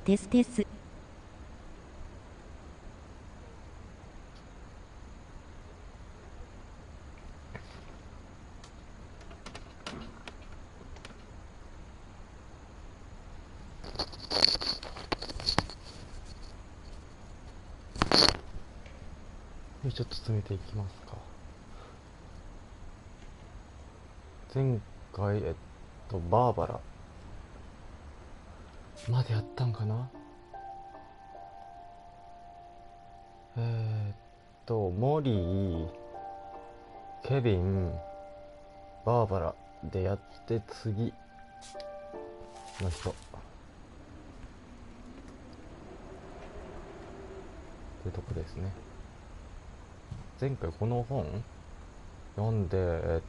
テステス。ちょっと進めていきますか。前回バーバラまでやったんかな。モリー、ケビン、バーバラでやって、次の人ってとこですね。前回この本読んで、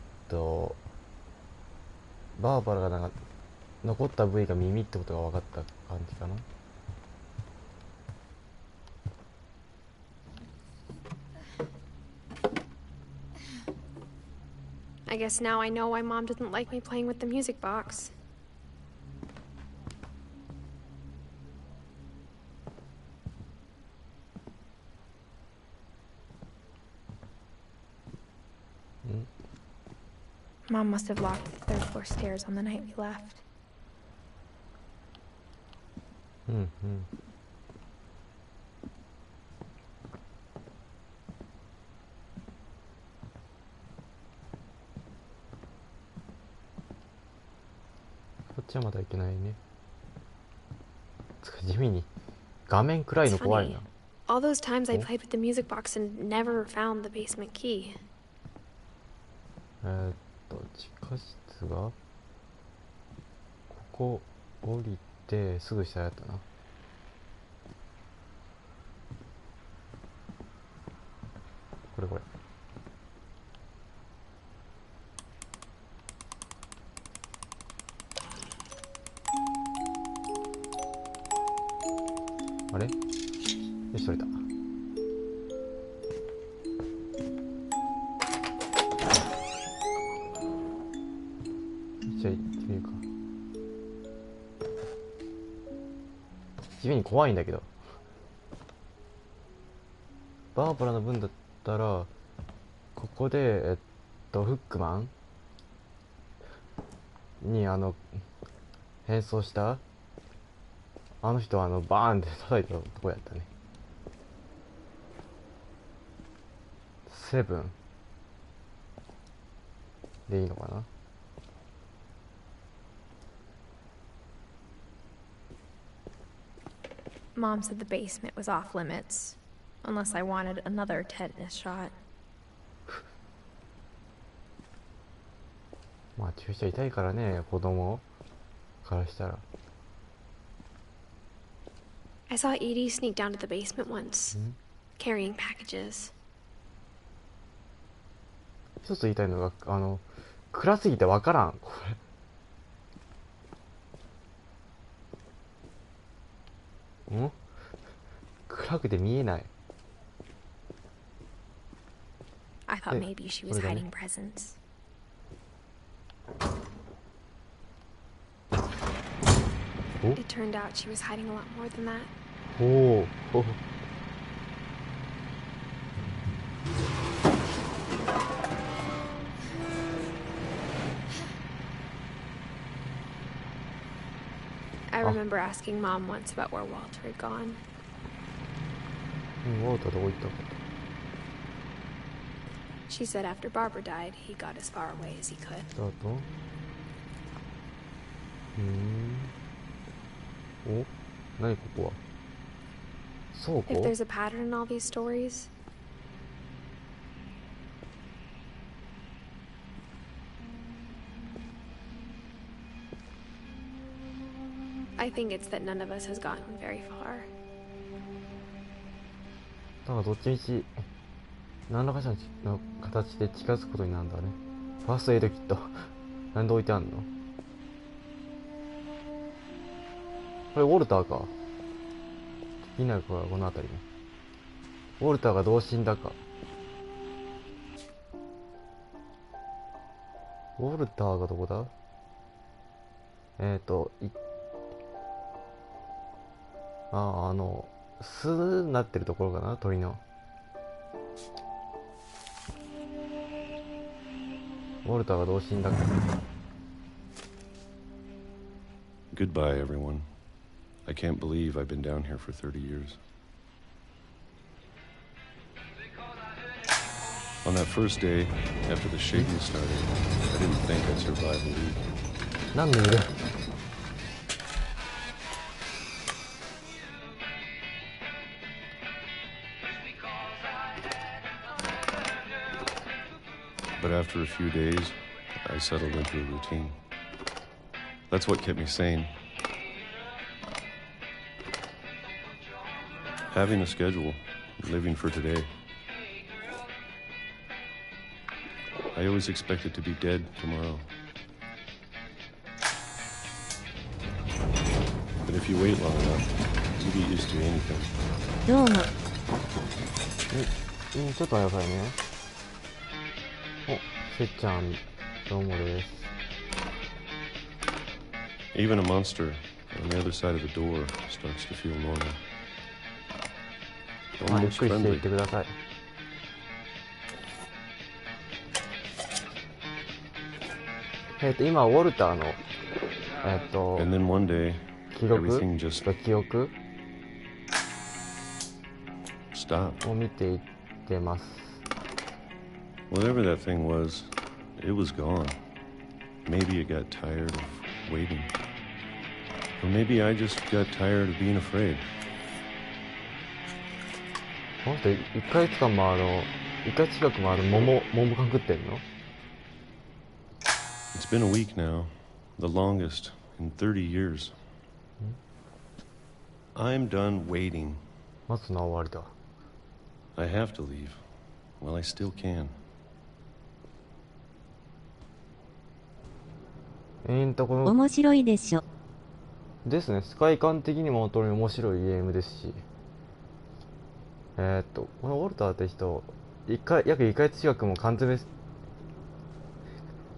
バーバラがなんか残った部位が耳ってことが分かった感じかな。I guess now I know why Mom didn't like me playing with the music box. Mom must have locked the third floor stairs on the night we left. うんうん。こっちはまだいけないね。地味に画面暗いの怖いな。All those times I played with the music box and never found the basement key. 地下室がここ降りてすぐ下やったな。これあれ、よし取れた。じゃあ行ってみるか。地味に怖いんだけど。バーバラの分だったらここでフックマンに変装したあの人はバーンって叩いたとこやったね。セブンでいいのかな。Mom said the basement was off limits, unless I wanted another tetanus shot. まあ注射痛いからね、子供からしたら。I saw Edie sneak down to the basement once, carrying packages. 一つ言いたいのが暗すぎてわからんこれ。暗くて見えない。I thought maybe she was hiding presents. It turned out she was hiding a lot more than that. Oh. I remember asking Mom once about where Walter had gone. She said after Barbara died, he got as far away as he could. If there's a pattern in all these stories, I think it's that none of us has gotten very far. だからどっちみち何らかしらの形で近づくことになるんだね。ファーストエイドキットなんで置いてあんの。これウォルターか。気になるからこの辺りね。ウォルターがどう死んだか。ウォルターがどこだ。巣なってるところかな、鳥の。ウォルターがどう死んだっけ。 Goodbye, everyone. I can't believe I've been down here for 30 years. On that first day, after the shaking started, I didn't think I'd survive a week. なんでいる。But after a few days, I settled into a routine. That's what kept me sane. Having a schedule, living for today. I always expected to be dead tomorrow. But if you wait long enough, you get used to anything. どうも。ちょっと待ってくださいね。お、せっちゃん、どうもです。Even a monster on the other side of the door starts to feel normal. まあ、ゆっ Almost くりしていっ friendly. てください。今、ウォルターの、And then one day, 記録 everything just 記憶 stopped. を見ていってます。Whatever that thing was, it was gone. Maybe it got tired of waiting. Or maybe I just got tired of being afraid. この人、1ヶ月間も1ヶ月近くも桃缶食ってんの？ It's been a week now, the longest in 30 years. I'm done waiting. 待つのは終わりだ。I have to leave. Well, I still can. この面白いでしょ。ですね、世界観的にも本当に面白いゲームですし、このウォルターって人、約1ヶ月近くも缶詰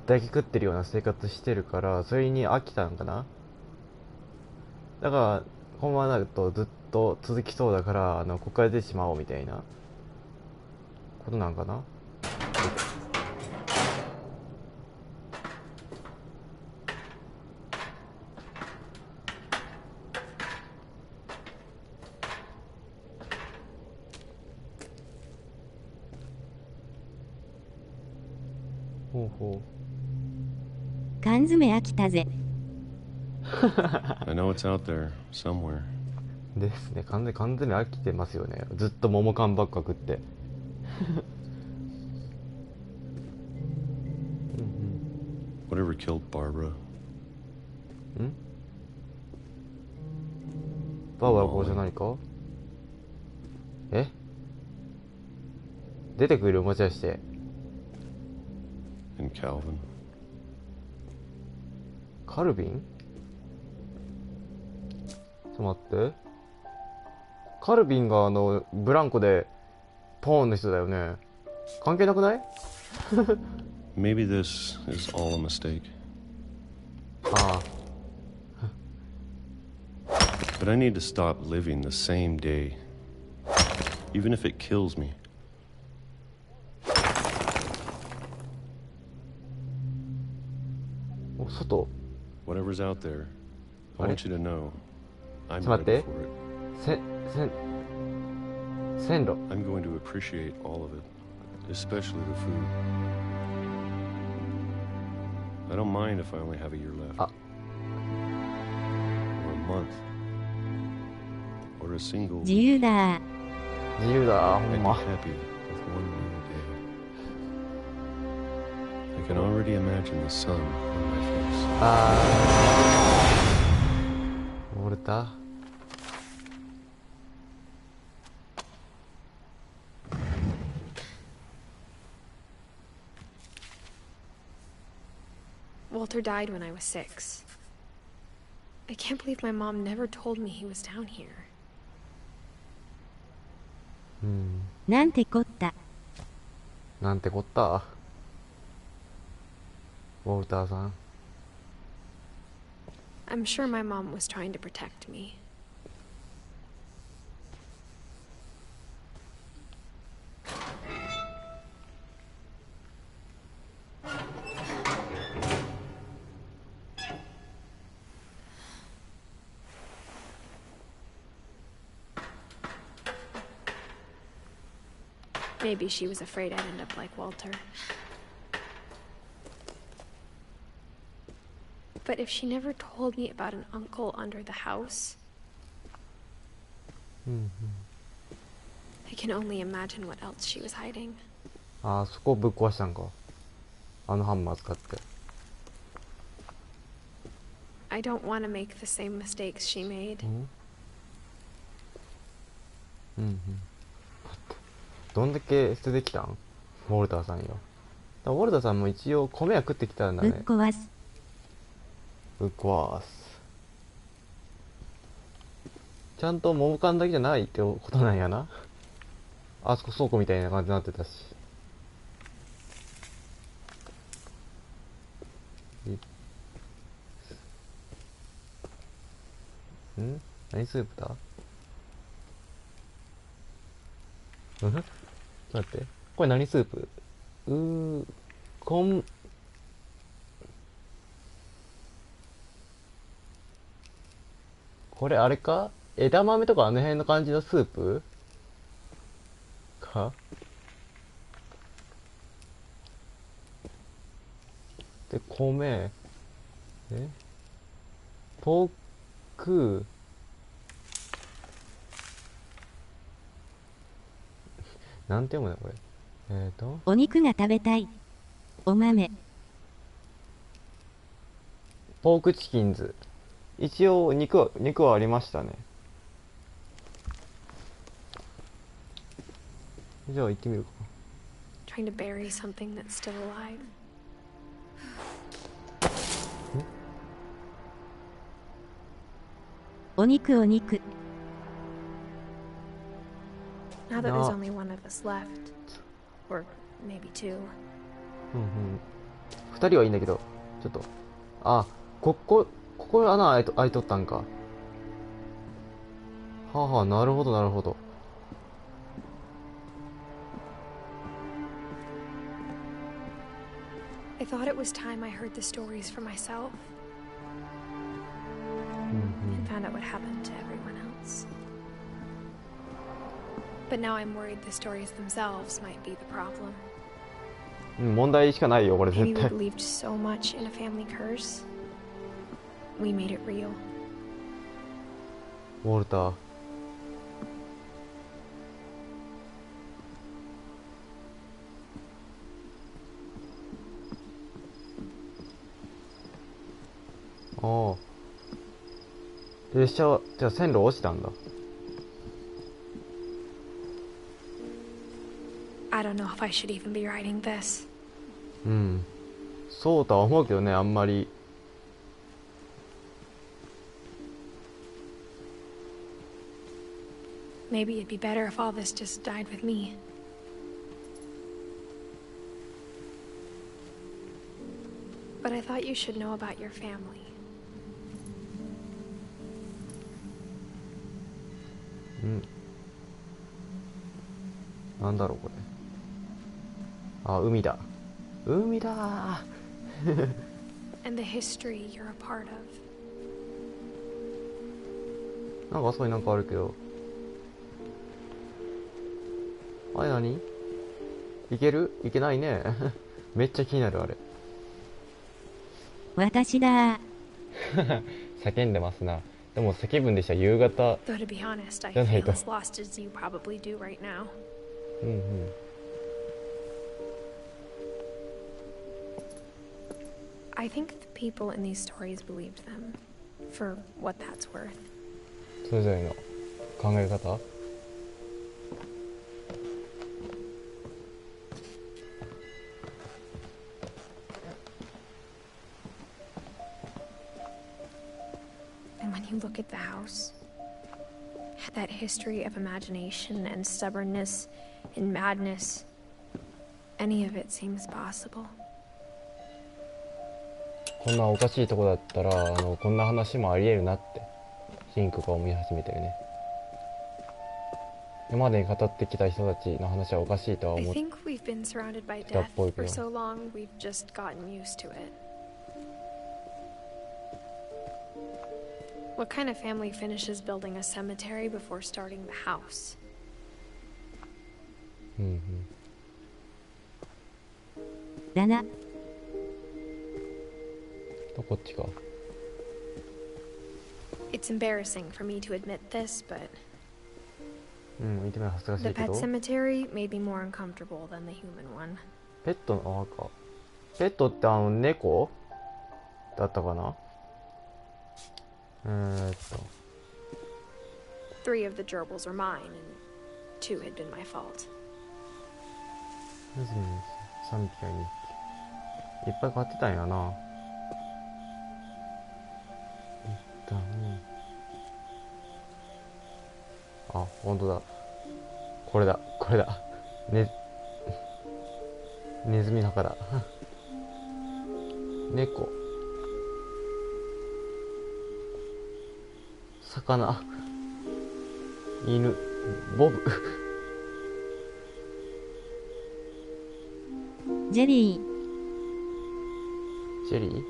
だけ食ってるような生活してるから、それに飽きたんかな。だから本番になるとずっと続きそうだから、ここから出てしまおうみたいなことなんかな。ほうほ缶詰飽きたぜ。I know it's out there somewhere. うですね。缶詰飽きてますよね。ずっと桃缶ばっか食って。Whatever killed Barbara. バーバラこうじゃないか。出てくるもしかして。And Calvin. カルビン？ちょっと待って。カルビンがブランコでポーンの人だよね。関係なくない？ Maybe this is all a mistake. ああ。 But I need to stop living the same day. Even if it kills me. お、外。 Whatever's out there, I want you to know I'm ちょっと待っ ready て。 for it. 線路。 I'm going to appreciate all of it, especially the food. I don't mind if I only have a year left. Ah. Or a month. Or a single 自由だ。自由だ、ほ I'd ん be ま。 happy with one new day. I can already imagine the sun on my face. あー。ウォルター。Walter died when I was 6. I can't believe my mom never told me he was down here. なんてこった。なんてこった。ウォルターさん。 I'm sure my mom was trying to protect me. Maybe she was afraid I'd end up like Walter. But if she never told me about an uncle under the house, I can only imagine what else she was hiding. ああ、そこをぶっ壊したんか。あのハンマー使って。I don't want to make the same mistakes she made. どんだけ捨ててきたんウォルターさんよ。ウォルターさんも一応米は食ってきたんだね。ぶっ壊す。ぶっ壊す。ちゃんと桃缶だけじゃないってことなんやな。あそこ倉庫みたいな感じになってたし。何スープだ？ちょっと待って。これ何スープ？これあれか？枝豆とかあの辺の感じのスープか？で、米。ポーク。なんて読むのこれ。お肉が食べたい。お豆。ポークチキンズ。一応肉はありましたね。じゃあ行ってみるか。Trying to bury something that's still alive. お肉お肉。Now that there's only one of us left, or maybe two. 二人はいいんだけど、ちょっと。ここ穴開いとったんか。はあはあ、なるほどなるほど。I thought it was time I heard the stories for myself. And found out what happened to everyone else. But now I'm worried the stories themselves might be the problem. 問題しかないよ、これ Maybe 絶 we 対。believed so much in a family curse. We made it real. ウォルター。ああ。列車は、じゃあ線路落ちたんだ。I don't know if I should even be writing this. そうとは思うけどね、あんまり。Maybe it'd be better if all this just died with me. But I thought you should know about your family. なんだろうこれ。海だ。海だー。And the history you're a part of. なんかあそこになんかあるけど。あれ何？いける？いけないね。めっちゃ気になるあれ。私だー。叫んでますな。でも叫ぶんでしたら夕方 Though to be honest, I じゃない feel と。as lost as you probably do right now. I think the people in these stories believed them, for what that's worth. それぞれの考え方？And when you look at the house, that history of imagination and stubbornness and madness, any of it seems possible. こんなおかしいとこだったらこんな話もありえるなってシンクが思い始めてるね。今までに語ってきた人たちの話はおかしいとは I 思っ think we've been surrounded by たっ death ぽいけ for ど。 so long we've just gotten used to it. What kind of family finishes building a cemetery before starting the house? うんうん。だな。こっちか。It's embarrassing for me to admit this, but うん、見てみる恥ずかし the いけ pet ど。 cemetery made me more uncomfortable than the human one. ペットの赤。ペットって猫だったかな。Three of the gerbils were mine, and two had been my fault. ネズミ3匹や2匹。いっぱい飼ってたんやな。一旦。あ、本当だ。これだ、これだ。ネズミの墓だ。猫。魚。犬。ボブ。ジェリー。ジェリー。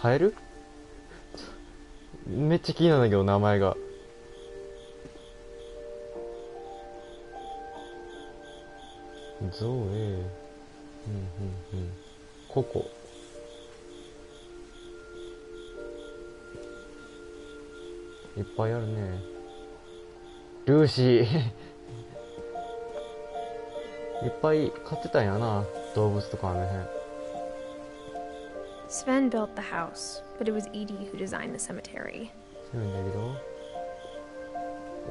カエル。めっちゃ気になるんだけど名前が。ゾエ。ココ。いっぱいあるね。ルーシー。いっぱい飼ってたんやな、動物とかあの辺。Sven built the house, but it was Edie who designed the cemetery. 強いんだけど、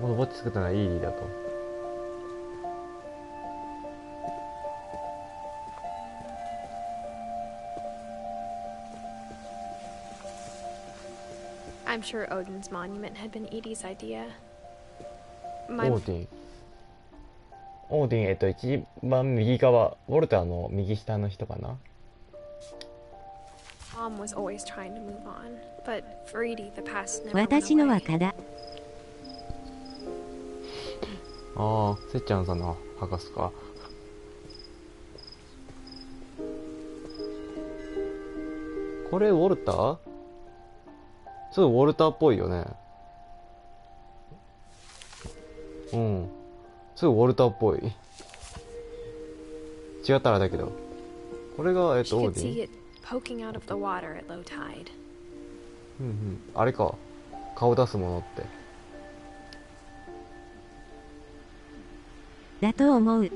この墓地作ったのはイーリーだと。I'm sure Odin's monument had been Edie's idea. オーディン。オーディン、一番右側、ウォルターの右下の人かな。Mom was always trying to move on, but for Edie, the past never went 私の away. は蚊だ。ああ、せっちゃんさんの墓っすか。これウォルター？すごいウォルターっぽいよね。うん。すごいウォルターっぽい。違ったらだけど。これが、オ She ー could デ see ィン。 it poking out of the water at low tide. あれか。顔出すものって。だと思う。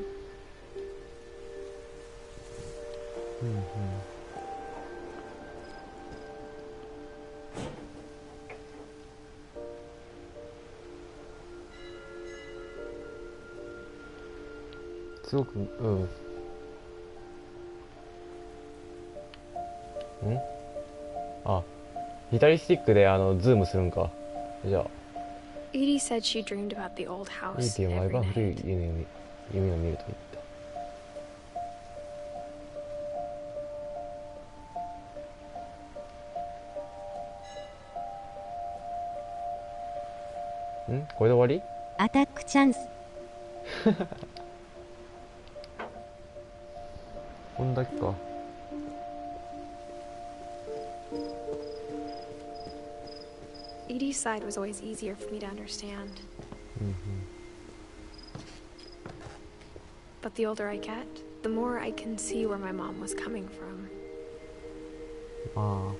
すごく、あ、左スティックでズームするんか。じゃあ。Edie said she dreamed about the old いい house 点は every 古い night. 夢を見ると言った。これで終わり？アタックチャンス。こんだけか。Edie's side was always easier for me to understand. But the older I get, the more I can see where my mom was coming from. まあ、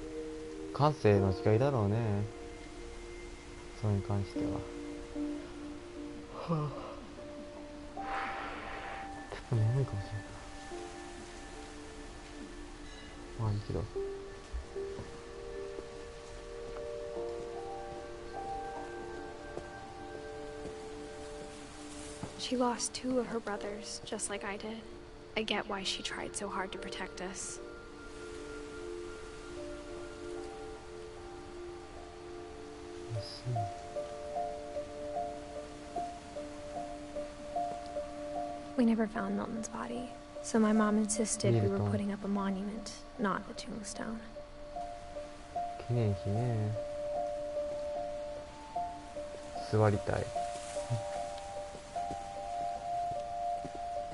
感性の違いだろうね。それに関しては。ちょっと眠いかもしれない。まあいいけど。She lost two of her brothers, just like I did. I get why she tried so hard to protect us. We never found Milton's body, so my mom insisted we were putting up a monument, not a tombstone. 記念碑ね。座りたい。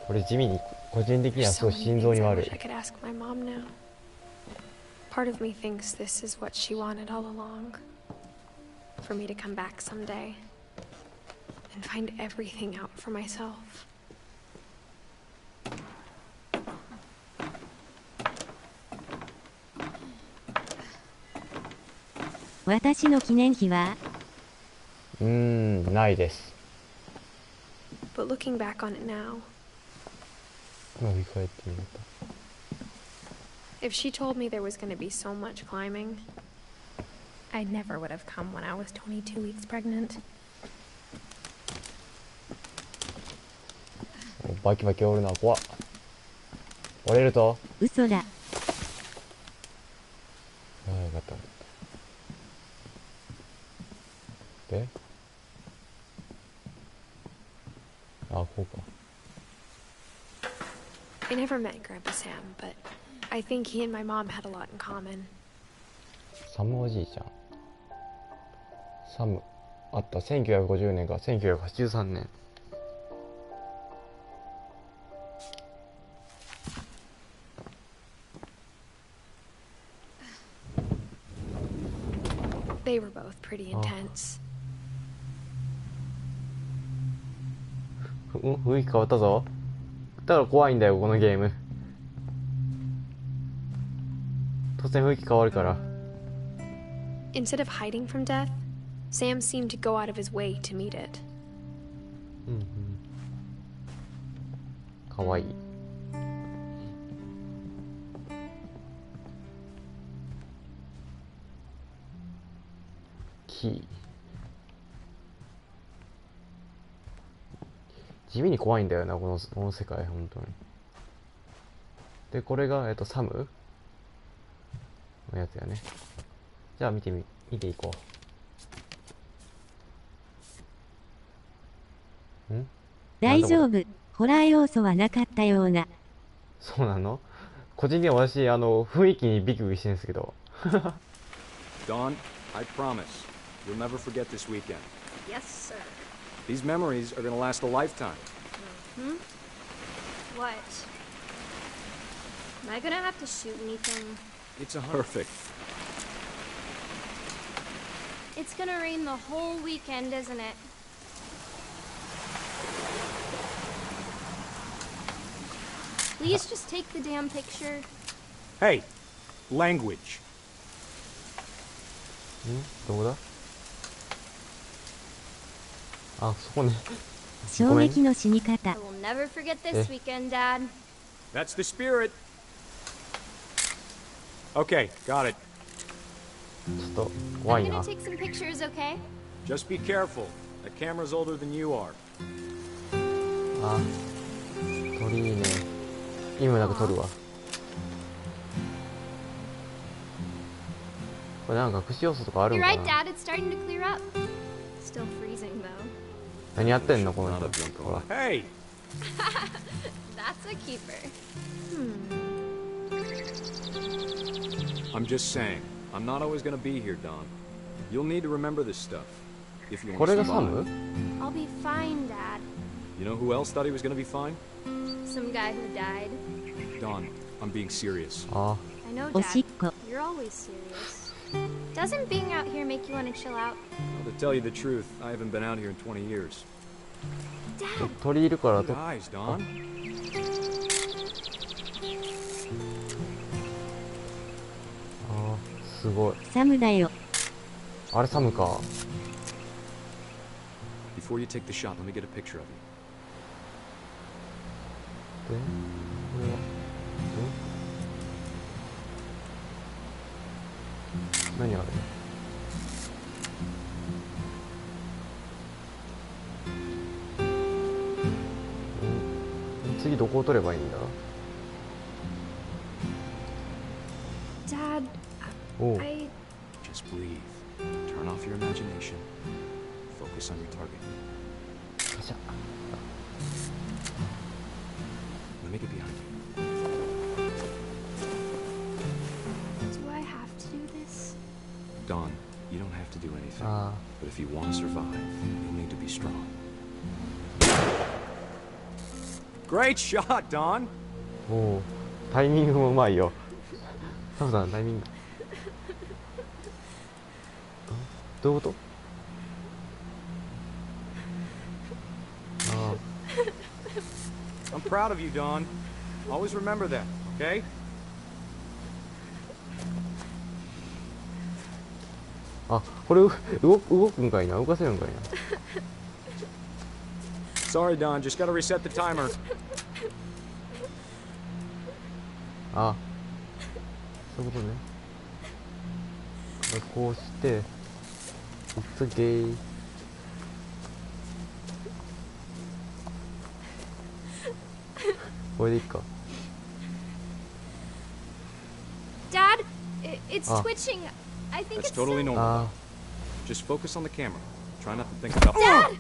これ地味に個人的にはすごい心臓に悪い。 I could ask my mom now. Part of me thinks this is what she wanted all along. for me to come back someday and find everything out for myself. 私の記念碑はないです。 But looking back on it now, 振り返ってみると if she told me there was going to be so much climbing, I never would have come when I was 22 weeks pregnant. バキバキおるな、怖っ。折れると。嘘だ。ああ、よかった。で、あ、こうか。I never met Grandpa Sam, but I think he and my mom had a lot in common. サムおじいちゃん。サムあった。1950年から1983年。They were both pretty intense. 雰囲気変わったぞ。だから怖いんだよ、このゲーム。突然雰囲気変わるから。Instead of hiding from death, Sam seemed to go out of his way to meet it. かわいい。キー。地味に怖いんだよな、この世界、本当に。で、これが、サムのやつやね。じゃあ見ていこう。大丈夫。ホラー要素はなかったような。そうなの？個人的には私、雰囲気にビクビクしてるんですけど。Dawn, I promise, you'll never forget this weekend. Yes, sir. These memories are gonna last a lifetime. What? Am I gonna have to shoot anything? It's perfect. It's gonna rain the whole weekend, isn't it? Please just take the damn picture. Hey, language. どこだ？あ、そこね。衝撃の死に方。 I will never forget this weekend, Dad. That's the spirit. Okay, got it. ちょっと怖 I'm い gonna な。 take some pictures, okay? Just be careful. That camera's older than you are. あ、鳥いいね。今なんか撮るわ。これなんか隠し要素とかあるん You're か right, な。 Dad. It's starting to clear up. Still freezing, though. 何やってんのこの Not a 人。 drunk ほら。 Hey, That's a keeper. I'm just saying. I'm not always gonna be here, Dawn. You'll need to remember this stuff if you こ want れ to がサム？ survive. I'll be fine, Dad. You know who else thought he was gonna be fine? Some guy who died. Dawn, I'm being serious. あ I know, お Dad. しっこ。 You're always serious. Doesn't being out here make you want to chill out? Well, to tell you the truth, I haven't been out here in 20 years. あ、 Dad! 鳥いるから Good と。 eyes, Dawn. あ、すごい。サムだよ。あれサムか。 Before you take the shot, let me get a picture of you. で、これは。何あれ？次どこを取ればいいんだ？ Dad, おう。 I... Just breathe. Turn off your imagination. Focus on your target. カシャ。 Let me get behind you. Do I have to do this? Dawn, you don't have to do anything. あ But if you want to survive, you'll need to be strong. Great shot, Dawn! あ、おう。タイミングもうまいよ。サムさんタイミング。どういうこと？ I'm proud of you, Dawn. Always remember that, okay? Ah, これ動くんかいな、動かせるんかいな。Sorry, Dawn. Just gotta reset the timer. あ、そういうことね。こうして、It's okay. これでいいか。Dad, it's Ah. twitching. I think That's it's totally normal. あ Just focus on the camera. Try not to think about. Dad!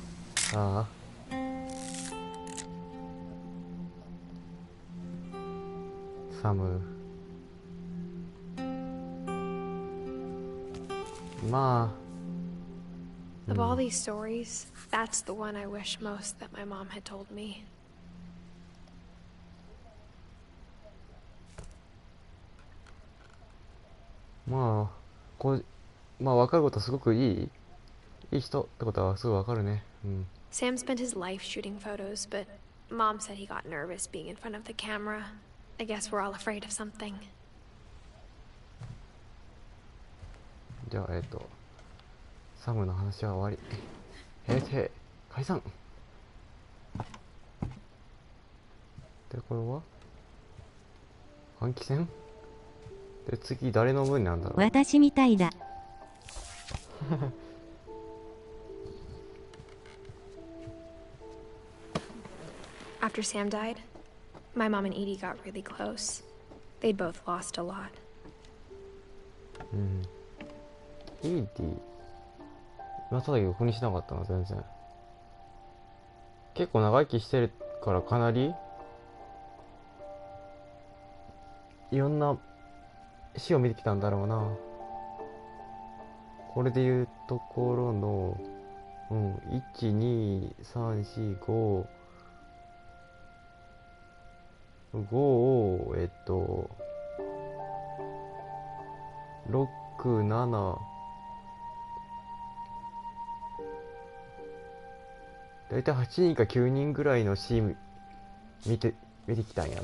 あ、ああ。サム。まあ。 Of all these stories, that's the one I wish most that my mom had told me. まあ、こう、まあ分かることはすごくいい人ってことはすごい分かるね。うん。Sam spent his life shooting photos, but Mom said he got nervous being in front of the camera. I guess we're all afraid of something. じゃあ、サムの話は終わり。閉廷、解散。で、これは換気扇で、次誰の分なんだろう。私みたいだ。After Sam died, my mom and Edie got really close. They'd both lost a lot. うん。イーティ今ただ横にしなかったな、全然。結構長生きしてるからかなりいろんな死を見てきたんだろうな。これでいうところの、うん、1、2、3、4、5、5を、6、7、だいたい8人か9人ぐらいの死見てきたんやな。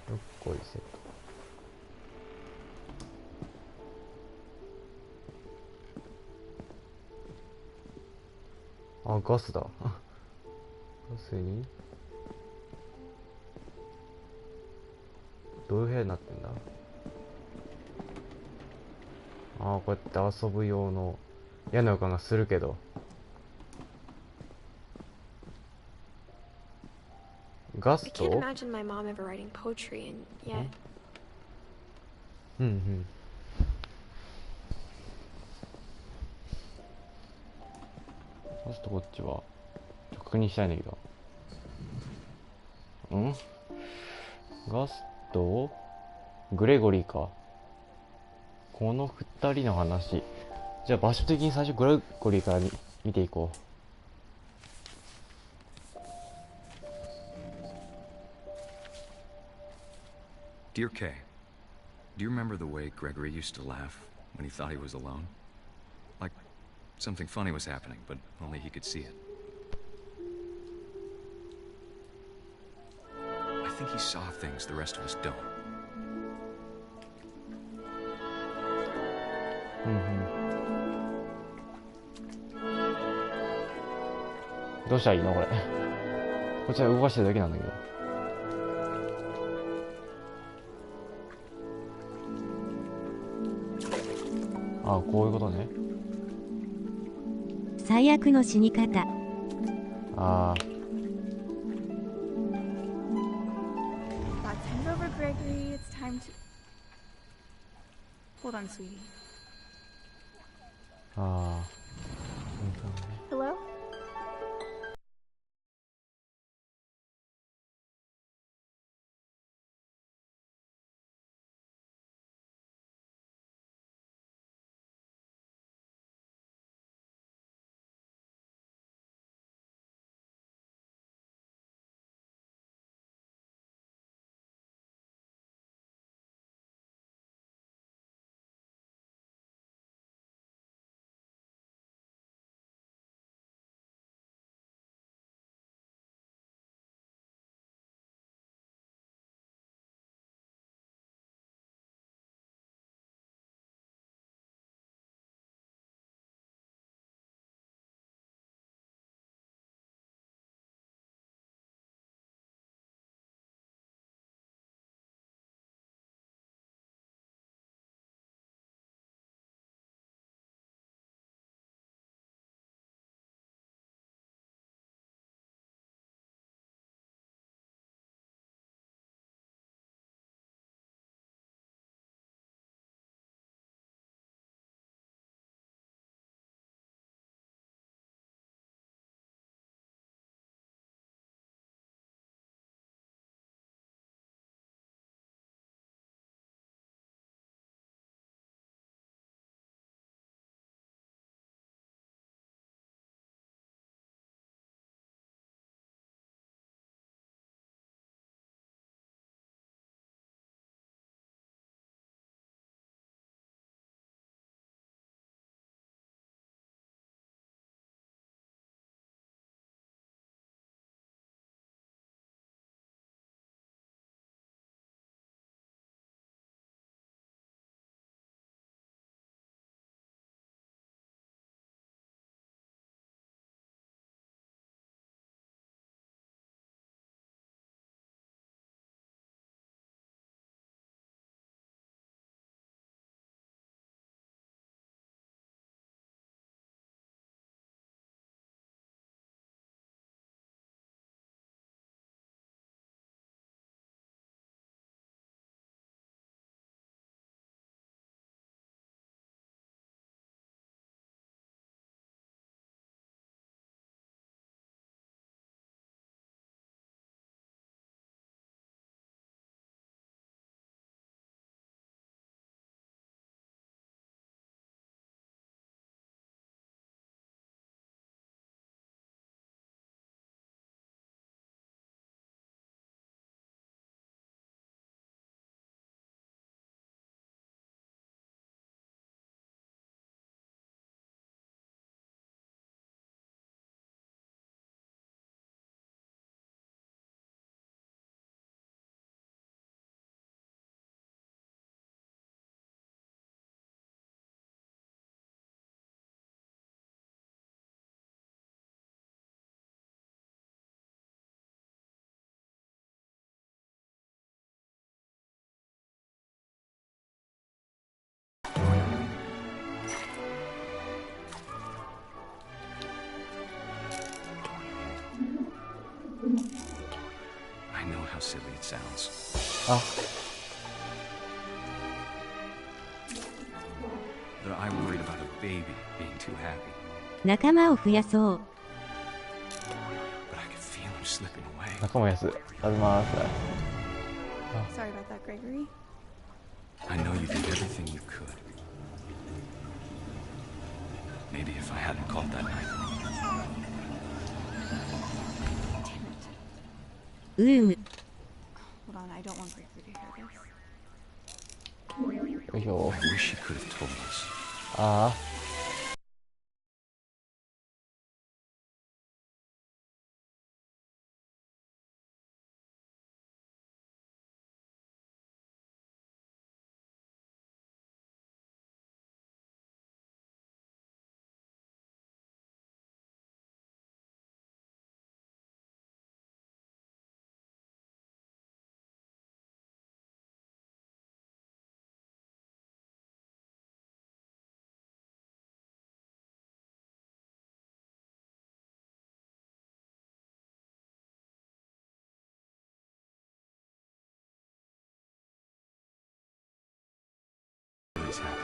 どっこいセット。あ、ガスだ。ガスにどういう部屋になってんだ。ああ、こうやって遊ぶ用の嫌な予感がするけど。ガ I ス can't ト imagine my mom ever writing poetry, and yet うんうん。ガストこっちは確認したいんだけど。んガストグレゴリーか。この二人の話。じゃあ場所的に最初グレゴリーから見ていこう。Dear Kay, do you remember the way Gregory used to laugh when he thought he was alone? Like something funny was happening, but only he could see it. I think he saw things the rest of us don't. うんうん。どうしたらいいのこれ。こっちは動かしてるだけなんだけど。ああ、こういうことね。最悪の死に方。ああ。That's hand over, Gregory. It's time to. Hold on, sweetie. ああ。Hello? know how silly it sounds. あ、 But I worried about a baby being too happy. 仲間を増やそう。 But I could feel him slipping away. 仲間やす。あります。 Sorry about that, Gregory. I know you did everything you could. Maybe if I hadn't called that night. うむ。 Hold on, I don't want Gregory to hear this. よいしょ。 I wish he could have told us. ああ。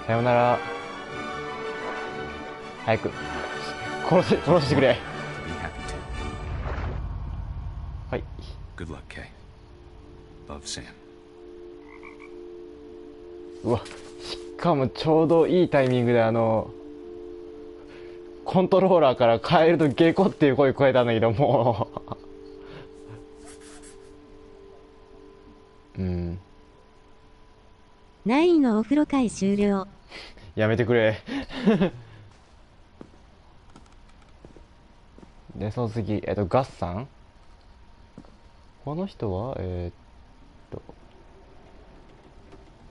さよなら。早く殺してくれ。 To be happy too. はい。 Good luck, Kay. Love, Sam. うわ、しかもちょうどいいタイミングでコントローラーからカエルとゲコっていう声聞こえたんだけどもう9位のお風呂会終了。やめてくれで、その次、ガッさん。この人は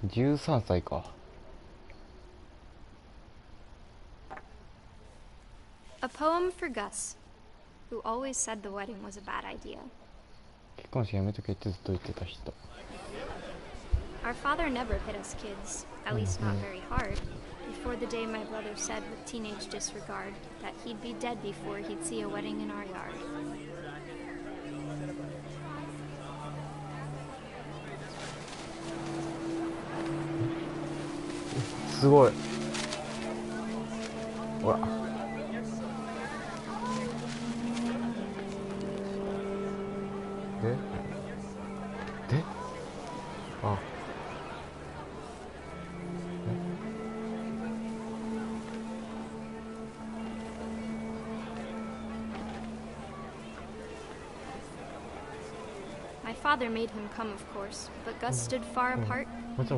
13歳か。 A poem for Gus, who always said the wedding was a bad idea. 結婚式やめとけってずっと言ってた人。 Our father never hit us kids, at least not very hard, before the day my brother said with teenage disregard that he'd be dead before he'd see a wedding in our yard. すごい。ほら。で、あ。My father made him come, of course, but Gus stood far apart,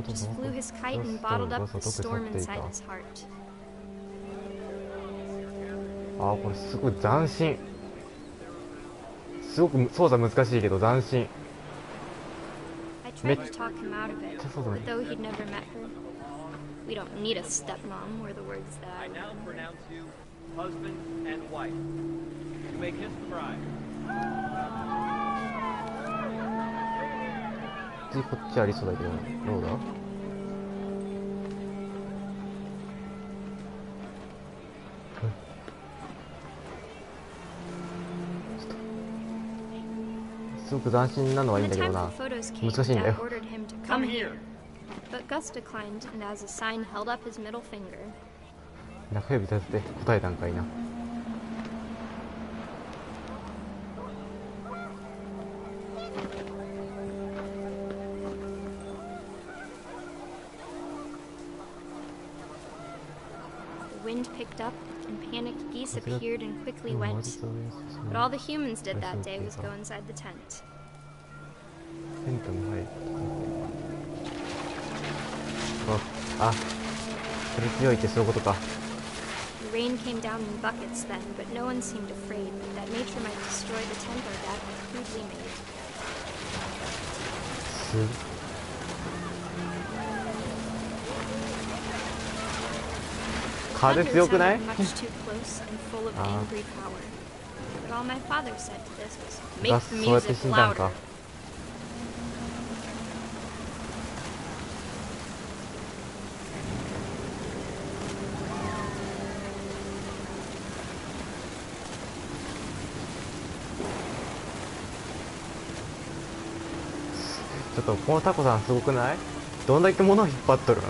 just flew his kite and bottled up the storm inside his heart. あー、これすごい斬新。すごく操作難しいけど斬新。 I tried to talk him out of it, but though he'd never met her, we don't need a stepmom were the words that I now pronounce you husband and wife. You may kiss the bride. 次こっちありそうだけど、どうだ？すごく斬新なのはいいんだけどな。難しいんだよ。 Come here. But Gus declined, and as a sign held up his middle finger. 中指立てて答えたんかいな。 The wind picked up, and panicked geese appeared and quickly went. But all the humans did that day was go inside the tent. テントに入る。あ、それ強いってそういうことか。 The rain came down in buckets then, but no one seemed afraid that nature might destroy the tent our dad had crudely made. 風強くない？ Much too close and full of angry power. But all my father said to this was, ガ make ス the そうやって music 死んだん louder. か。ちょっとこのタコさんすごくない？どんだけ物を引っ張っとるん？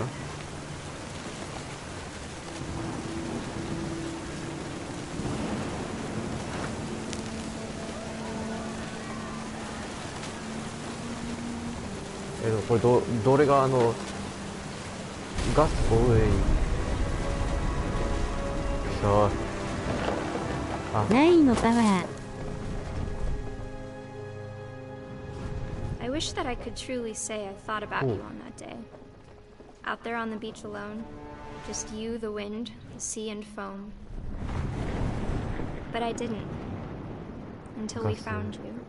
これどれがガス、おいそうあないのパワー。 I wish that I could truly say I thought about you on that day. Out there on the beach alone, just you, the wind, the sea, and foam. But I didn't. Until we found you.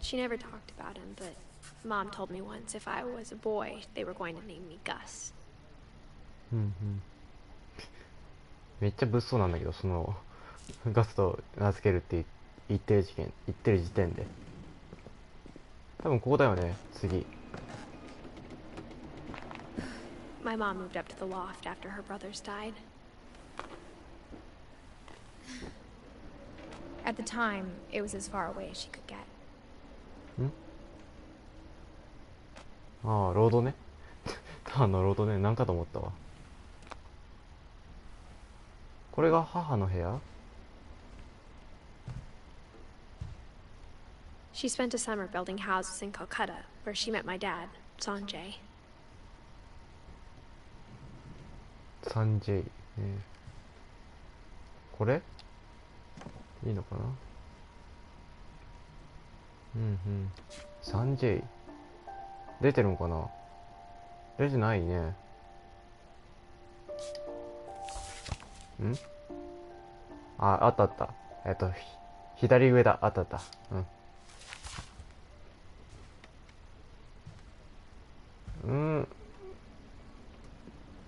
She never talked about him, but Mom told me once if I was a boy, they were going to name me Gus. めっちゃ物騒なんだけど、そのガスと名付けるって言ってる時点で多分ここだよね。次 My mom moved up to the loft after her brothers died. At the time, it was as far away as she could get. ああ、ロードね。ロードね、なんかと思ったわ。これが母の部屋？ She spent a summer building houses in Calcutta, where she met my dad, Sanjay. 3J、これいいのかな。3J 出てるのかな。出てないね。あったあった。左上だ。あったあった。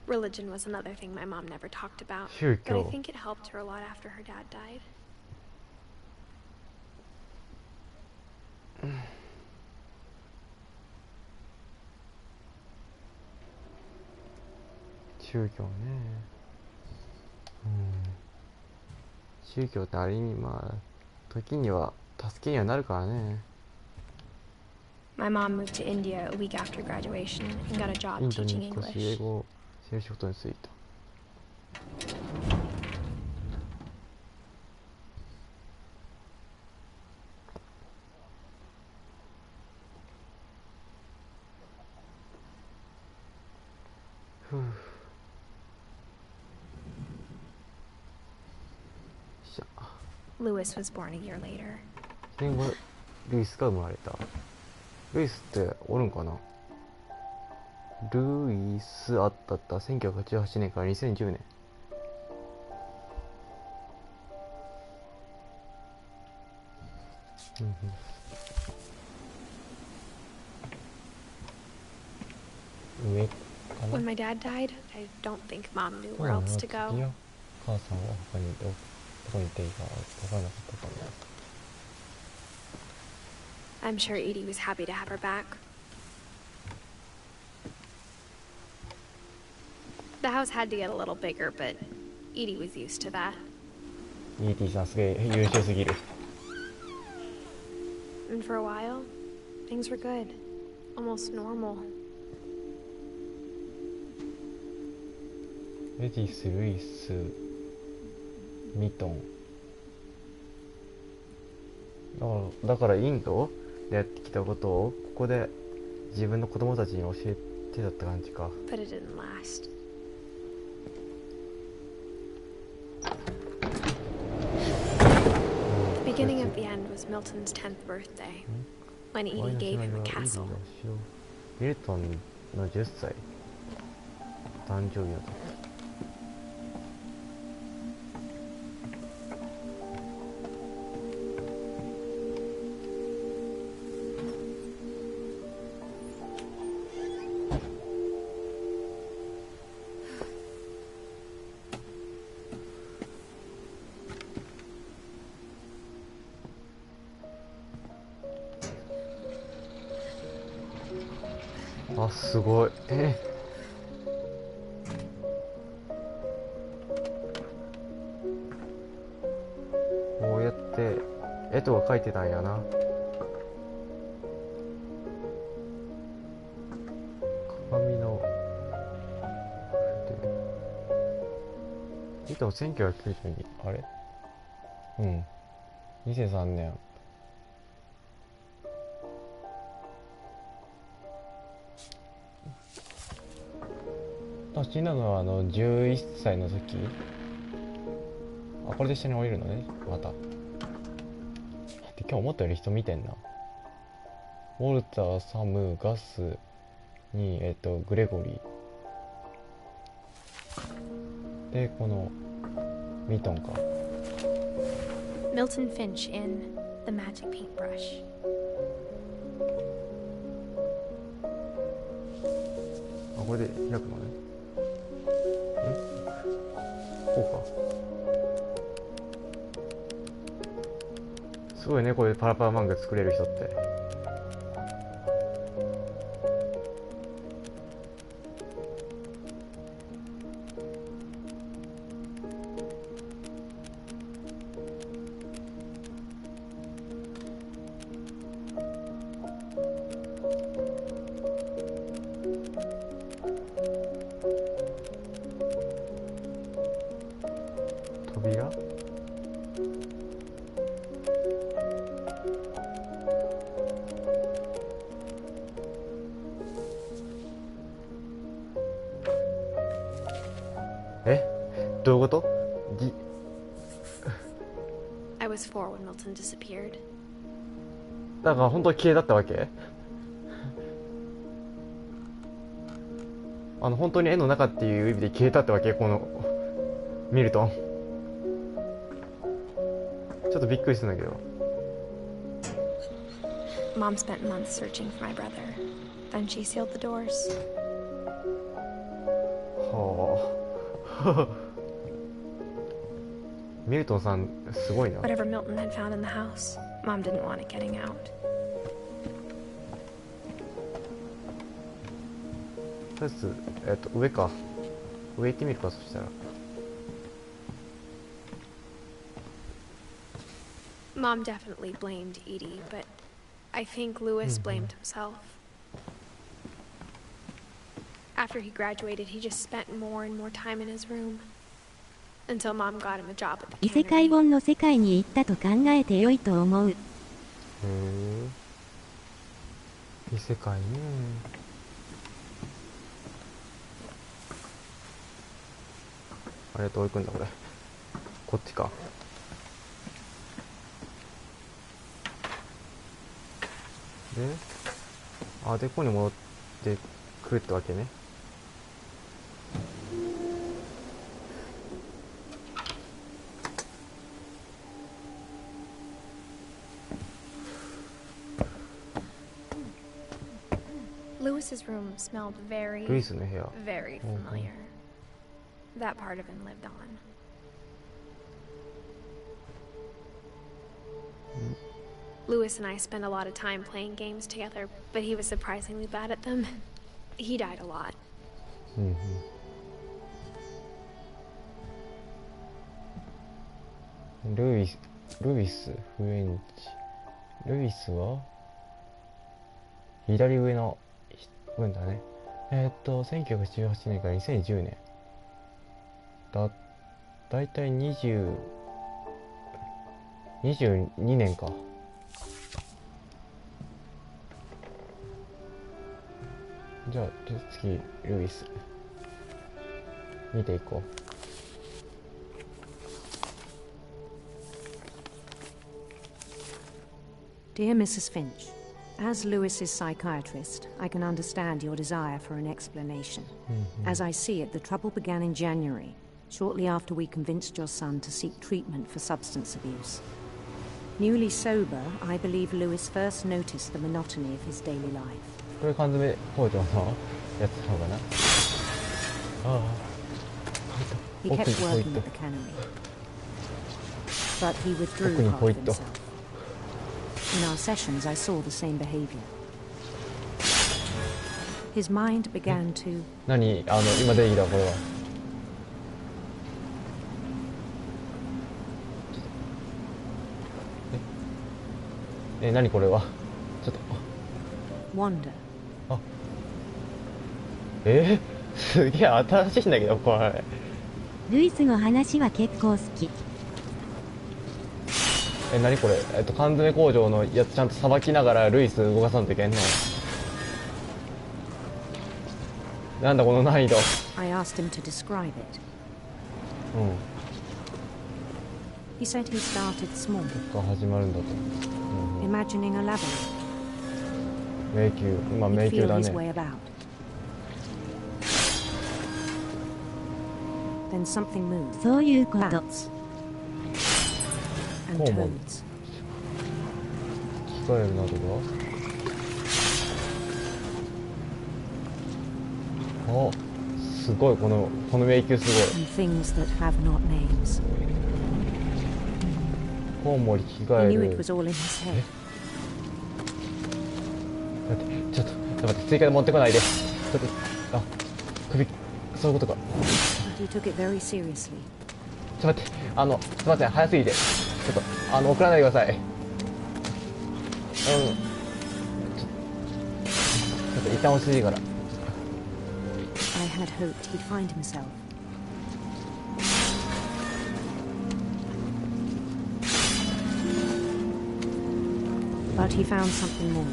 Religion was another thing my mom never talked about, 宗 but I 教。 think it helped her a lot after her dad died. 宗教ね。宗教ってある意味まあ時には助けにはなるからね。 My mom moved to India a week after graduation and got a イ job ンド teaching に少し英 English. 語を教える仕事に就いた。ふう。Lewis was born a year later. 戦後ルイスが生まれた。ルイスっておるんかな。ルイスあった1988年から2010年。上かな。 When my dad died, I don't think Mom knew where else to go. 母さんは他にどこに行っていいか分からなかったかも。 I'm sure Edie was happy to have her back. The house had to get a little bigger, but Edie was used to that. ET さんすげえ優秀すぎる。 And for a while, things were good. Almost normal. エディス、ルイス、ミトン。だからインドでやってきたことをここで自分の子供たちに教えてたって感じか。 But it didn't last. The beginning of the end was Milton's 10th birthday, when Edie gave him a castle. ミルトンの10歳誕生日の時。 あ、すごい。人が書いてたんやな。鏡の筆。いと1992、あれ？うん。2003年。死んだのは11歳の時。あ、これで下に降りるのね、また。今日思ったより人見てんな。ウォルター、サム、ガスに、グレゴリー。で、この、ミトンか。Milton Finch in The Magic Paintbrush. あ、これで開くのね。こうか。すごいね、これでパラパラ漫画作れる人って。扉？どういうこと？ I was 4 when Milton disappeared. だから本当に消えたってわけ？本当に絵の中っていう意味で消えたってわけ？このミルトン。ちょっとびっくりしたんだけど。Mom spent months searching for my brother. Then she sealed the doors. はあ。ミルトンさんすごいな。Whatever Milton had found in the house, Mom didn't want it getting out. とりあえず、上か。上行ってみるか、そしたら。Mom definitely blamed Edie, but I think Lewis blamed himself. After he graduated, he just spent more and more time in his room. Until Mom got him a job at the 異世界 cannery. 本の世界に行ったと考えて良いと思う。へえ。異世界ね。あれどう行くんだこれ。こっちか。で、でここに戻ってくるってわけね。Lewis's room smelled very, ルイスの部屋。very familiar. That part of him lived on. Lewis and I spent a lot of time playing games together, but he was surprisingly bad at them. He died a lot. ルイス、フレンチ。ルイスは左上の分だね。1918年から2010年。だいたい22年か。じゃあ次ルイス見ていこう。Dear Mrs. Finch, as Lewis's psychiatrist, I can understand your desire for an explanation. As I see it, the trouble began in January, shortly after we convinced your son to seek treatment for substance abuse. Newly sober, I believe Lewis first noticed the monotony of his daily life. これ缶詰工場のやつなのかな。He kept working at the cannery, but he withdrew part of himself. In our sessions, I saw the same behavior. His mind began to... 何今出てきたこれは。何これは。ちょっと Wander. すげえ新しいんだけどこれ。ルイスの話は結構好き。何これ。缶詰工場のやつちゃんとさばきながらルイス動かさんといけんの。なんだこの難易度。I asked him to describe it. He said he started small, が始まるんだと。imagining a level. 迷宮、今迷 He'd 宮 feel だ his ね。 way about. Then something moved. そういうこと。 Bats. And Common. toads. 機械などが。すごいこの迷宮すごい。 And things that have not names. コウモリ着 He 替え knew る。 it was all in his head. ちょっと待って追加で持ってこないで。ちょっと首そういうことか。 But he took it very seriously. ちょっと待ってすいません早すぎてちょっと送らないでください。ちょっと一旦落ち着いてから。 I had hoped he'd find himself. But he found something more.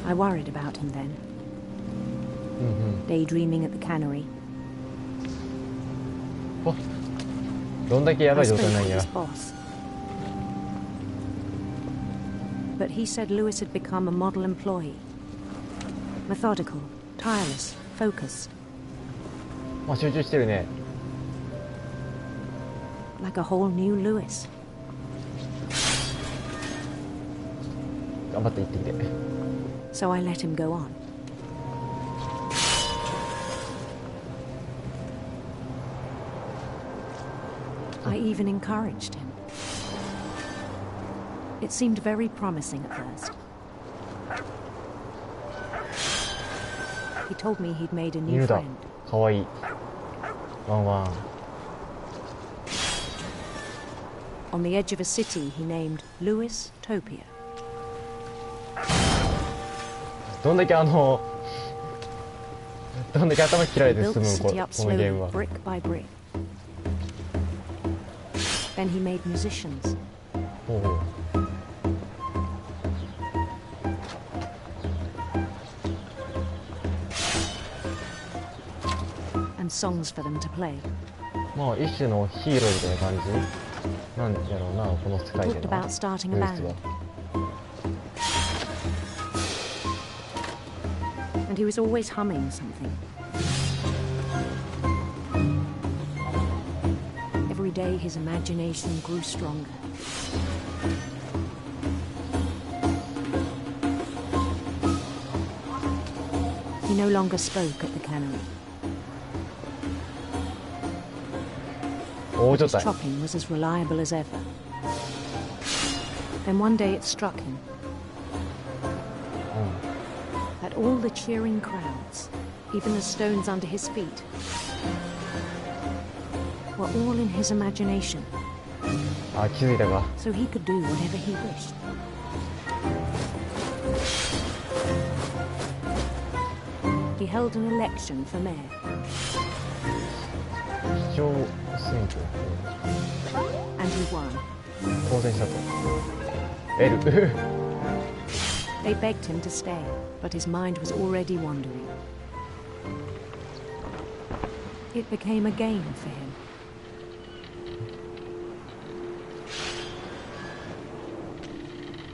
I worried about him then. Daydreaming at the cannery. どんだけやば I い状 spoke 態なん with や。 his boss. But he said Lewis had become a model employee. Methodical, tireless, focused. 集中してるね。 Like a whole new Lewis. 頑張って行ってきて。 So I let him go on. I even encouraged him. It seemed very promising at first. He told me he'd made a new 犬だ。 friend. かわいい。ワンワン。 On the edge of a city he named Lewis Topia. どんだけ頭切られ He て built 済 the む city こ up のゲー slowly, ムは。 brick by brick. Then he made musicians. ほうほう。 And songs for them to play. まあ一種のヒーローみたいな感じなんやろうなこの世 He 界で talked の about starting ル a イス band. は。 And he was always humming something. Every day his imagination grew stronger. He no longer spoke at the cannery. 大所 His 帯。 chopping was as reliable as ever. Then one day it struck him that all the cheering crowds, even the stones under his feet, were all in his imagination, あ、気づいたか。 so he could do whatever he wished. He held an election for mayor. 市長選挙 And he won. 当選したと。L They begged him to stay, but his mind was already wandering. It became a game for him.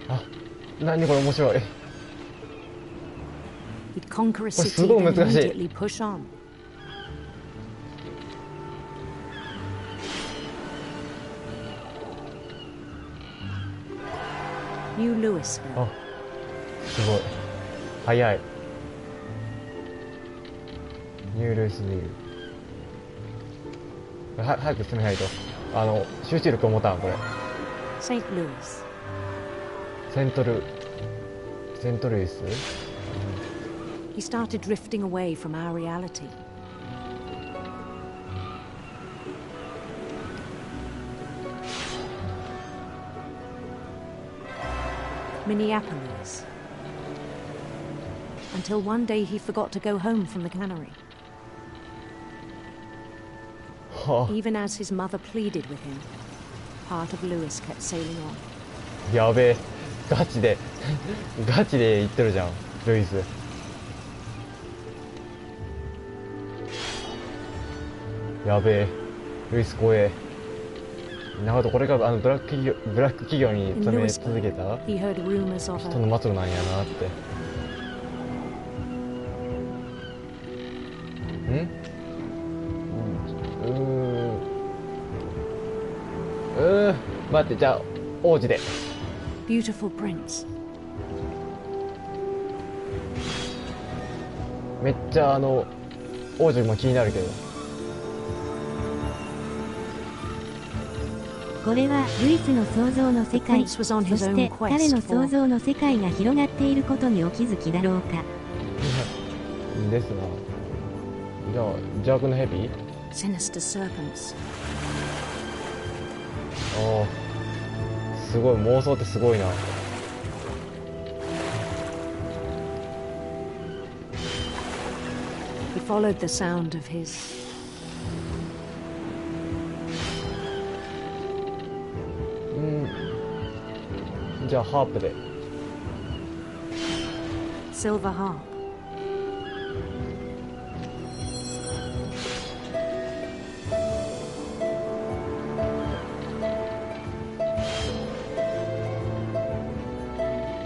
あ、何これ面白い。 He'd conquer a これ city すごい and 難しい。 immediately push on. New Louisville. あ、すごい。早い。ニュールイスビル。早く進めないと。集中力を持たんこれ。 St. Louis. セントルイス。 He started drifting away from our reality. Minneapolis. Until one day he forgot to go home from the cannery. Even as his mother pleaded with him, part of Lewis kept sailing on. やべえ、ガチでガチで言ってるじゃん、ルイス。やべえ、ルイス怖え。なるほど、これがブラック企業に勤め続けた人の末路なんやなって。待って、じゃあ王子で。Beautiful prince. めっちゃ王子も気になるけど。これはルイスの想像の世界、そして彼の想像の世界が広がっていることにお気づきだろうか。ですな。じゃあ邪悪の蛇？ Sinister serpents. ああ、すごい、妄想ってすごいな。He followed the sound of hisじゃあハープで。silver harp.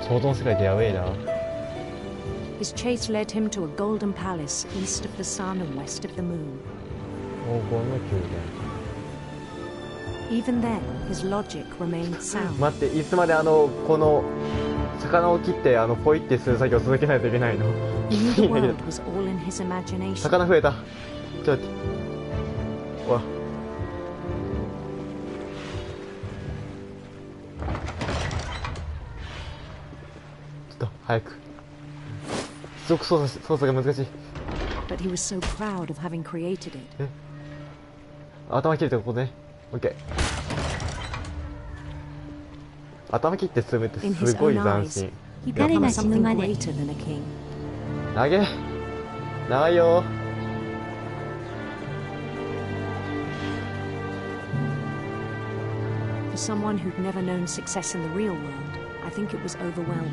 想像の世界でやべえな。His chase led him to a golden palace east of the sun and west of the moon. 黄金の宮殿。Even then, his logic remained sound. 待って、いつまでこの魚を切ってポイってする作業を続けないといけないの？ He knew the world was all in his imagination. 魚増えた。ちょっと待って。うわ。ちょっと早く。すごく操作が難しい。But he was so proud of having created it. 頭切れたここね。オッケー。頭切って進むってすごい斬新。彼が死ぬまで。投げ。長いよ。For someone who'd never known success in the real world, I think it was overwhelming.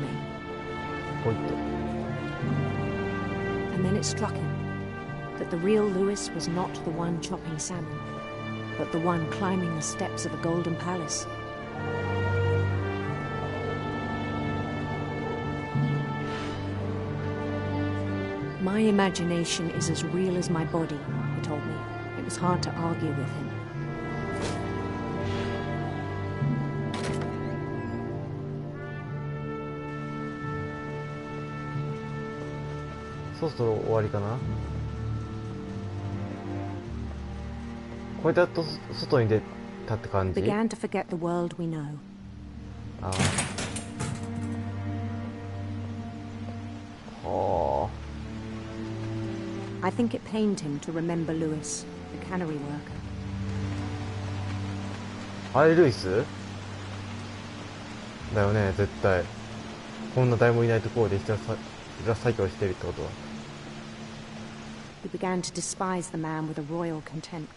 ポイッと。And then it struck him that the real Lewis was not the one chopping salmon, but the one climbing the steps of a golden palace. My imagination is as real as my body, he told me. It was hard to argue with him. そろそろ終わりかな。これだと外に出たって感じ。 Began to forget the world we know. ああ。はあ。I think it pained him to remember Lewis, the cannery worker. あれルイスだよね、絶対。こんな誰もいないところでひたすら作業してるってことは。He began to despise the man with a royal contempt.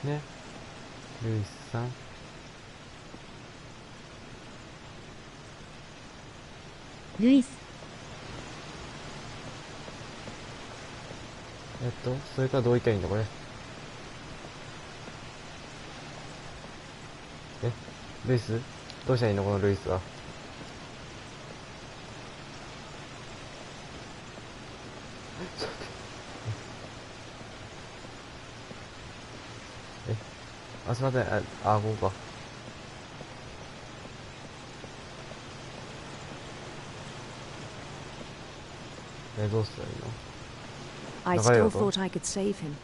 ね、ルイスさん。ルイス。それからどういったらいいんだこれ。ルイスどうしたらいいのこのルイスは。あ、すいません。ここか。どうしたらいいの？I still thought I could save him.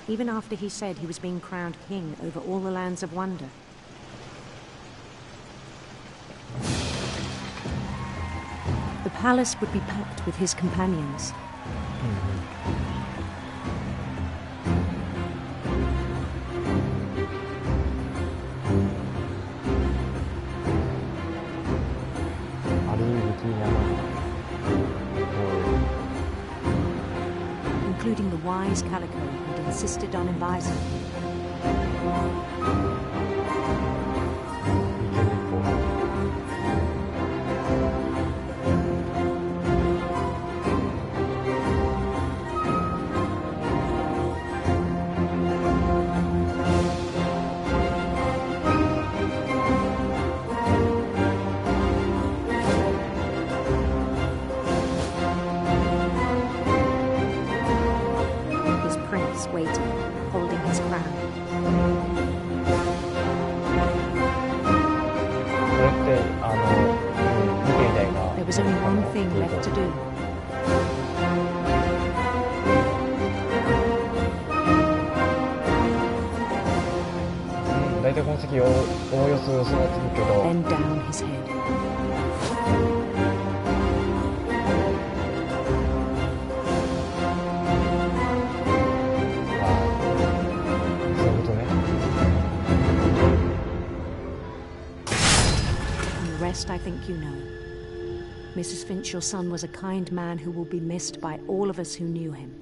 Even after he said he was being crowned king over all the lands of wonder. The palace would be packed with his companions. including the wise Calico who'd insisted on advising me. Waiting, holding his crown. There was only one thing left to do. Bend down his head. I think you know. Mrs. Finch, your son was a kind man who will be missed by all of us who knew him.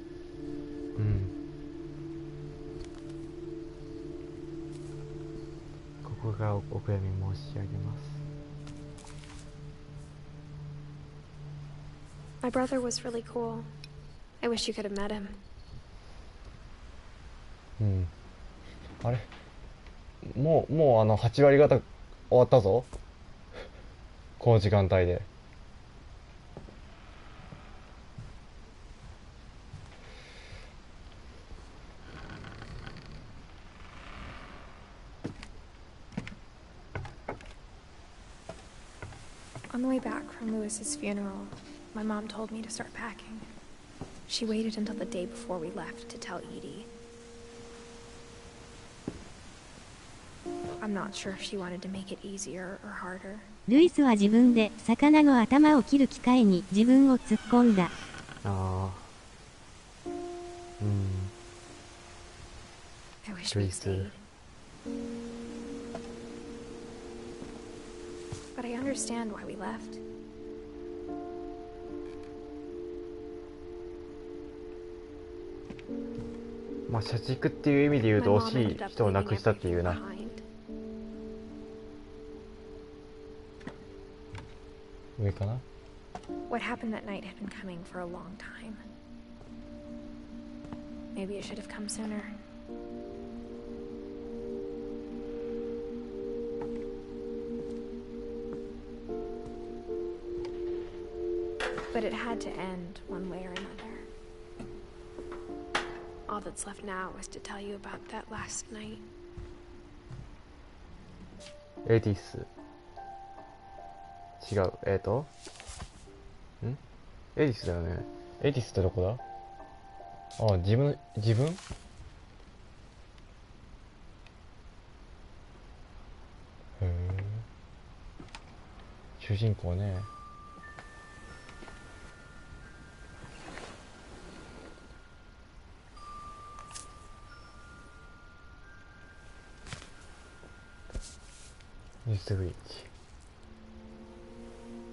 My brother was really cool. I wish you could have met him. あれもう8割方終わったぞこの時間帯で。On the way back from Lewis's funeral, my mom told me to start packing. She waited until the day before we left to tell Edie. I'm not sure if she wanted to make it easier or harder. ルイスは自分で魚の頭を切る機械に自分を突っ込んだ。I wish we stayed. But I understand why we left. まあ社畜っていう意味で言うと惜しい人を亡くしたっていうな。上かな。What happened that night had been coming for a long time. Maybe it should have come sooner. But it had to end one way or another. All that's left now is to tell you about that last night. エディス。違う。エディスだよね。エディスってどこだ？あ、自分？へえ。主人公ね。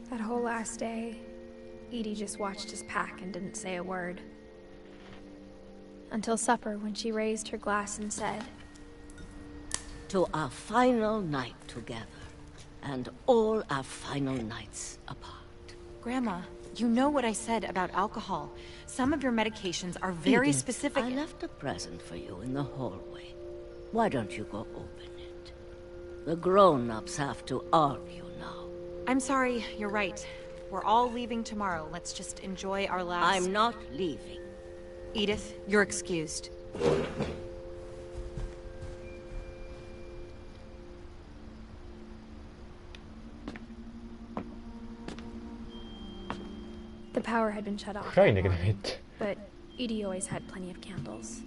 That whole last day, Edie just watched us pack and didn't say a word. Until supper, when she raised her glass and said, "To our final night together, and all our final nights apart." Grandma, you know what I said about alcohol. Some of your medications are very specific. I left a present for you in the hallway. Why don't you go open it? The grown-ups have to argue now. I'm sorry, you're right. We're all leaving tomorrow. Let's just enjoy our last... I'm not leaving. Edith, you're excused. The power had been shut off. But Edie always had plenty of candles.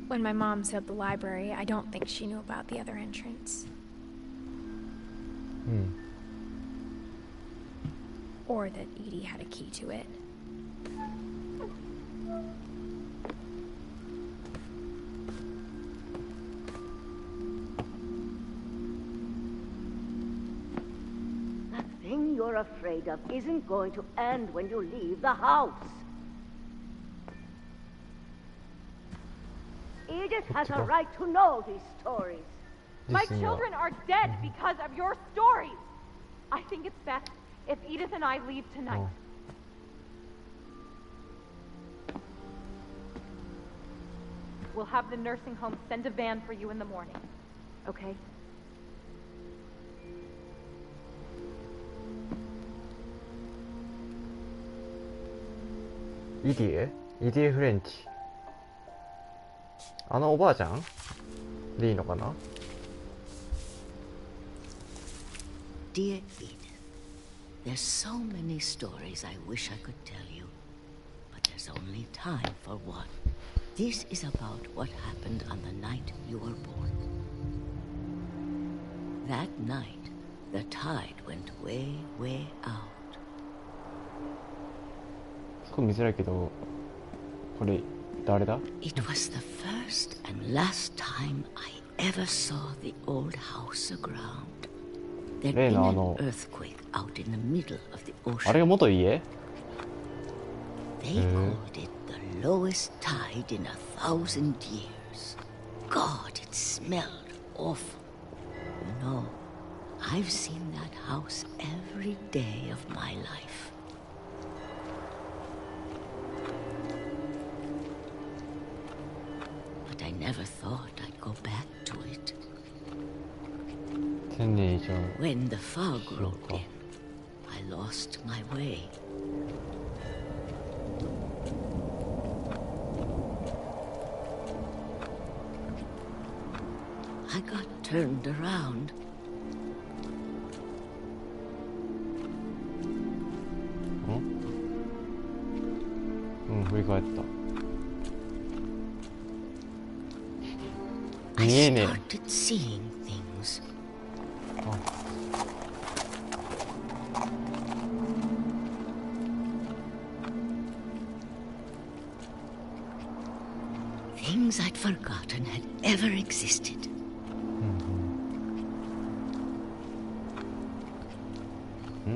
When my mom sealed the library, I don't think she knew about the other entrance. Or that Edie had a key to it. That thing thing you're afraid of isn't going to end when you leave the house. Edith has a right to know these stories. My children are dead because of your stories. I think it's best if Edith and I leave tonight. We'll have the nursing home send a van for you in the morning. Okay?イディエフレンチ。あのおばあちゃんでいいのかな？ Dear Edith, there's so many stories I wish I could tell you, but there's only time for one. This is about what happened on the night you were born. That night, the tide went way, way out. すごい見づらいけど、これ誰だ？ It was the first and last time I ever saw the old house aground. There'd been an earthquake out in the middle of the ocean. あれが元家？ They called it the lowest tide in 1,000 years. God, it smelled awful. No, I've seen that house every day of my life. But I never thought I'd go back to it. When the fog rolled in, I lost my way. I got turned around. I started seeing things. Things I'd forgotten had ever existed.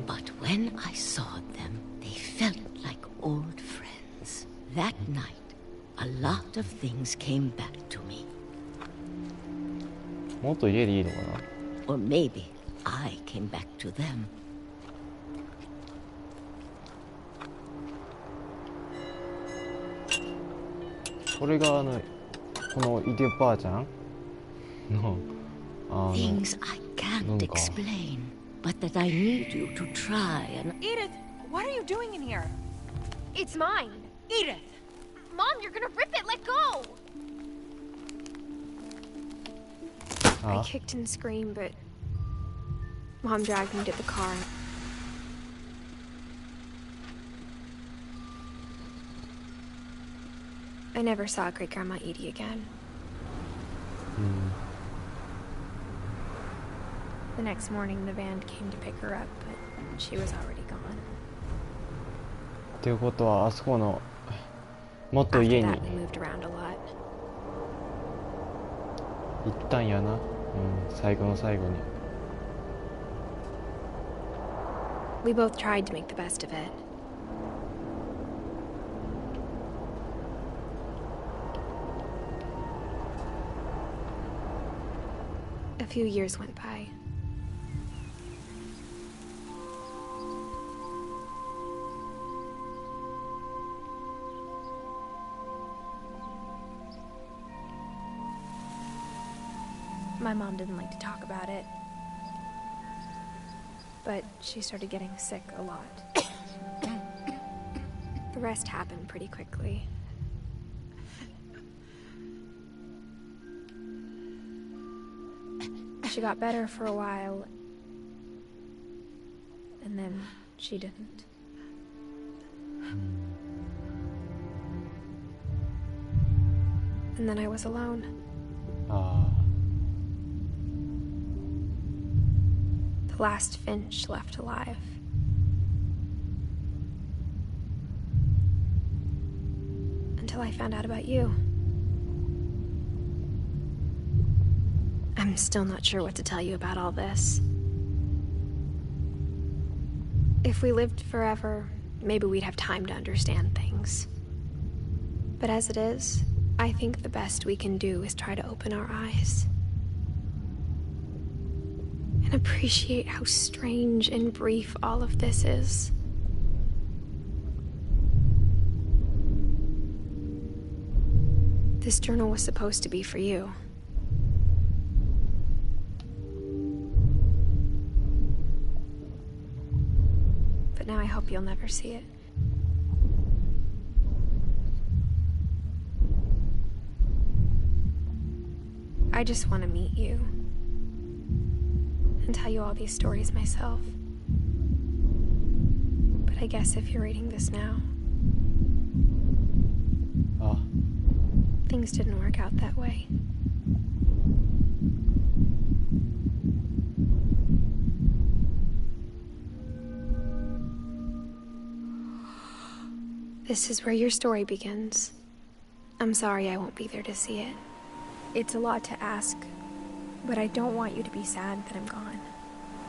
But when I saw them, they felt like old friends. That night, a lot of things came back to me. Or maybe I came back to them. これがこのイディオばあちゃんのThings I can't explain, but that I need you to try and... Edith, what are you doing in here? It's mine. Edith! Mom, you're gonna rip it. Let go! I kicked and screamed, but Mom dragged me to the car. I never saw Great-Grandma Edie again. The next morning, the van came to pick her up, but she was already gone. っていうことは、あそこのもっと家に行ったんやな。最後の最後に。We both tried to make the best of it. A few years went by. My mom didn't like to talk about it, but she started getting sick a lot. The rest happened pretty quickly. She got better for a while, and then she didn't. And then I was alone. The last Finch left alive. Until I found out about you. I'm still not sure what to tell you about all this. If we lived forever, maybe we'd have time to understand things. But as it is, I think the best we can do is try to open our eyes. And appreciate how strange and brief all of this is. This journal was supposed to be for you. But now I hope you'll never see it. I just want to meet you and tell you all these stories myself. But I guess if you're reading this now, things didn't work out that way. This is where your story begins. I'm sorry I won't be there to see it. It's a lot to ask, but I don't want you to be sad that I'm gone.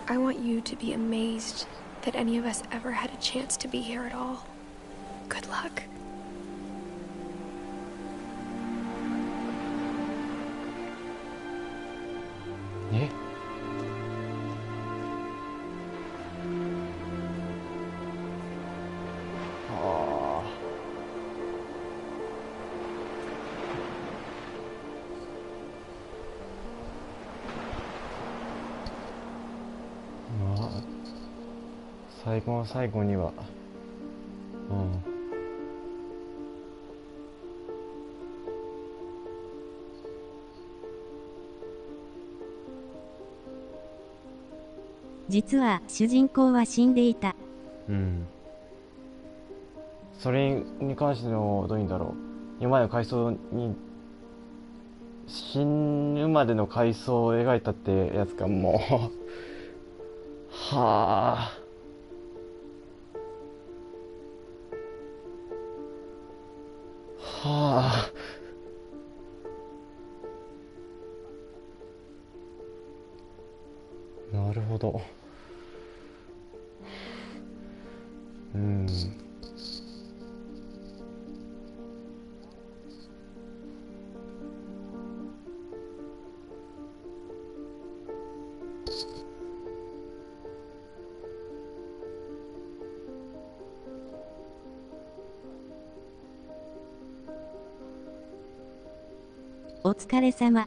I want you to be amazed that any of us ever had a chance to be here at all. Good luck. Eh? Ah. 最後の最後には、実は主人公は死んでいた。それに関してのどういうんだろう、今までの回想に死ぬまでの回想を描いたってやつかもうはあ、はあ、なるほど。お疲れ様。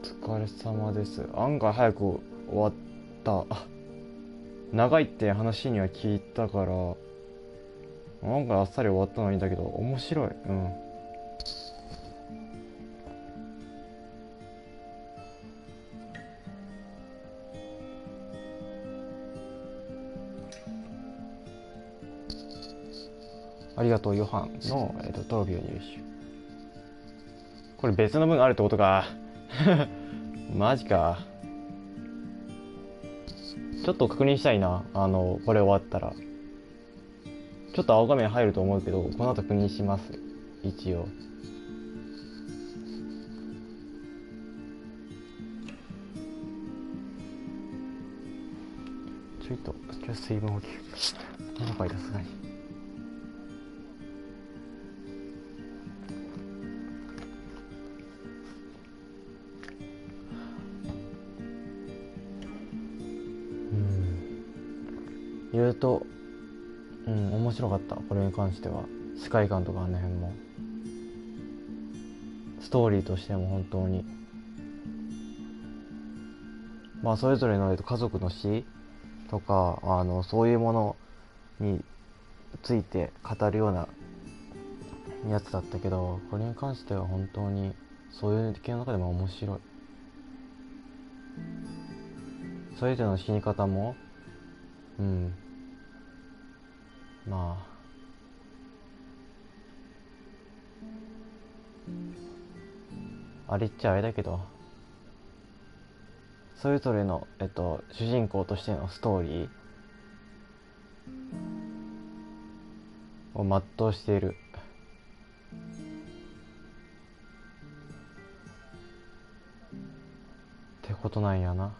お疲れ様です。案外早く終わった。長いって話には聞いたから案外あっさり終わったのはいいんだけど、面白い。ありがとうヨハンの、トロフィーを入手。これ別の分あるってことかマジか。ちょっと確認したいな。これ終わったらちょっと青画面入ると思うけど、この後確認します。一応ちょっと水分補給7回出すがに。いろいろと面白かった。これに関しては世界観とかあの辺もストーリーとしても本当にそれぞれの家族の死とかそういうものについて語るようなやつだったけど、これに関しては本当にそういう系の中でも面白い。それぞれの死に方もあれっちゃあれだけど、それぞれの、主人公としてのストーリーを全うしている。ってことなんやな。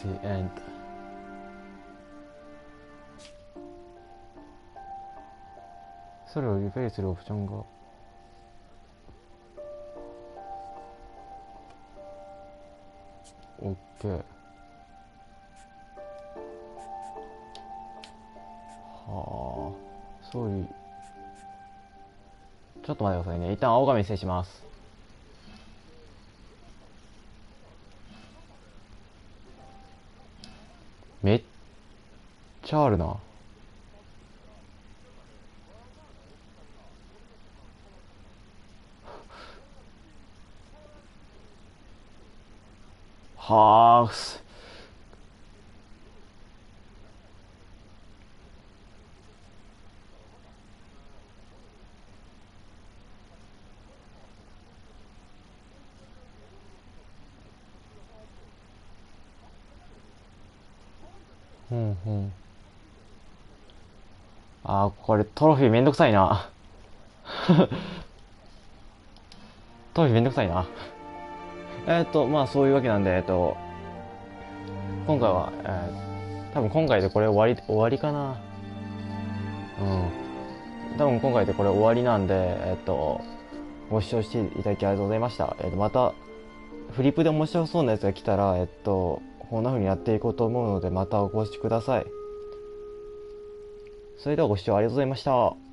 the end。それをリプレイするオプションがOK。はあ、そういう。ちょっと待ってくださいね。一旦青画面失礼します。めっちゃあるな。はあ、うんうん。あー、これトロフィーめんどくさいな。トロフィーめんどくさいな。まあそういうわけなんで、今回は、多分今回でこれ終わりかな。うん。多分今回でこれ終わりなんで、ご視聴していただきありがとうございました。また、フリップで面白そうなやつが来たら、こんな風にやっていこうと思うので、またお越しください。それではご視聴ありがとうございました。